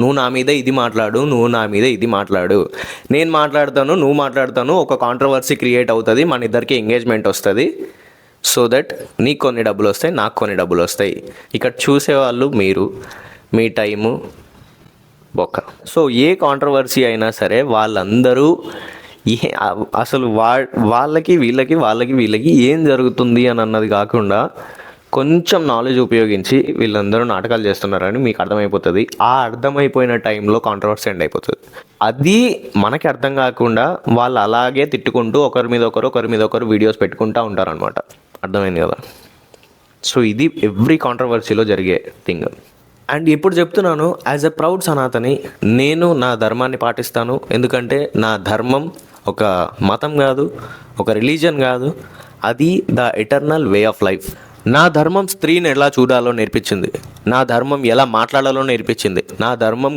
నువ్వు నా మీద ఇది మాట్లాడు, నువ్వు నా మీద ఇది మాట్లాడు, నేను మాట్లాడతాను, నువ్వు మాట్లాడతాను, ఒక కాంట్రవర్సీ క్రియేట్ అవుతుంది, మన ఇద్దరికి ఎంగేజ్మెంట్ వస్తుంది. సో దట్ నీకు కొన్ని డబ్బులు వస్తాయి, నాకు కొన్ని డబ్బులు వస్తాయి. ఇక్కడ చూసేవాళ్ళు మీరు, మీ టైము బొక్క. సో ఏ కాంట్రవర్సీ అయినా సరే వాళ్ళందరూ అసలు వాళ్ళకి వీళ్ళకి ఏం జరుగుతుంది అని అన్నది కాకుండా కొంచెం నాలెడ్జ్ ఉపయోగించి వీళ్ళందరూ నాటకాలు చేస్తున్నారని మీకు అర్థమైపోతుంది. ఆ అర్థమైపోయిన టైంలో కాంట్రవర్సీ ఎండ్ అయిపోతుంది. అది మనకి అర్థం కాకుండా వాళ్ళు అలాగే తిట్టుకుంటూ ఒకరి మీద ఒకరు వీడియోస్ పెట్టుకుంటూ ఉంటారనమాట. అర్థమైంది కదా? సో ఇది ఎవ్రీ కాంట్రవర్సీలో జరిగే థింగ్. అండ్ ఇప్పుడు చెప్తున్నాను, యాజ్ ఎ ప్రౌడ్ సనాతని నేను నా ధర్మాన్ని పాటిస్తాను. ఎందుకంటే నా ధర్మం ఒక మతం కాదు, ఒక రిలీజన్ కాదు, అది the eternal way of life. నా ధర్మం స్త్రీని ఎలా చూడాలో నేర్పించింది, నా ధర్మం ఎలా మాట్లాడాలో నేర్పించింది, నా ధర్మం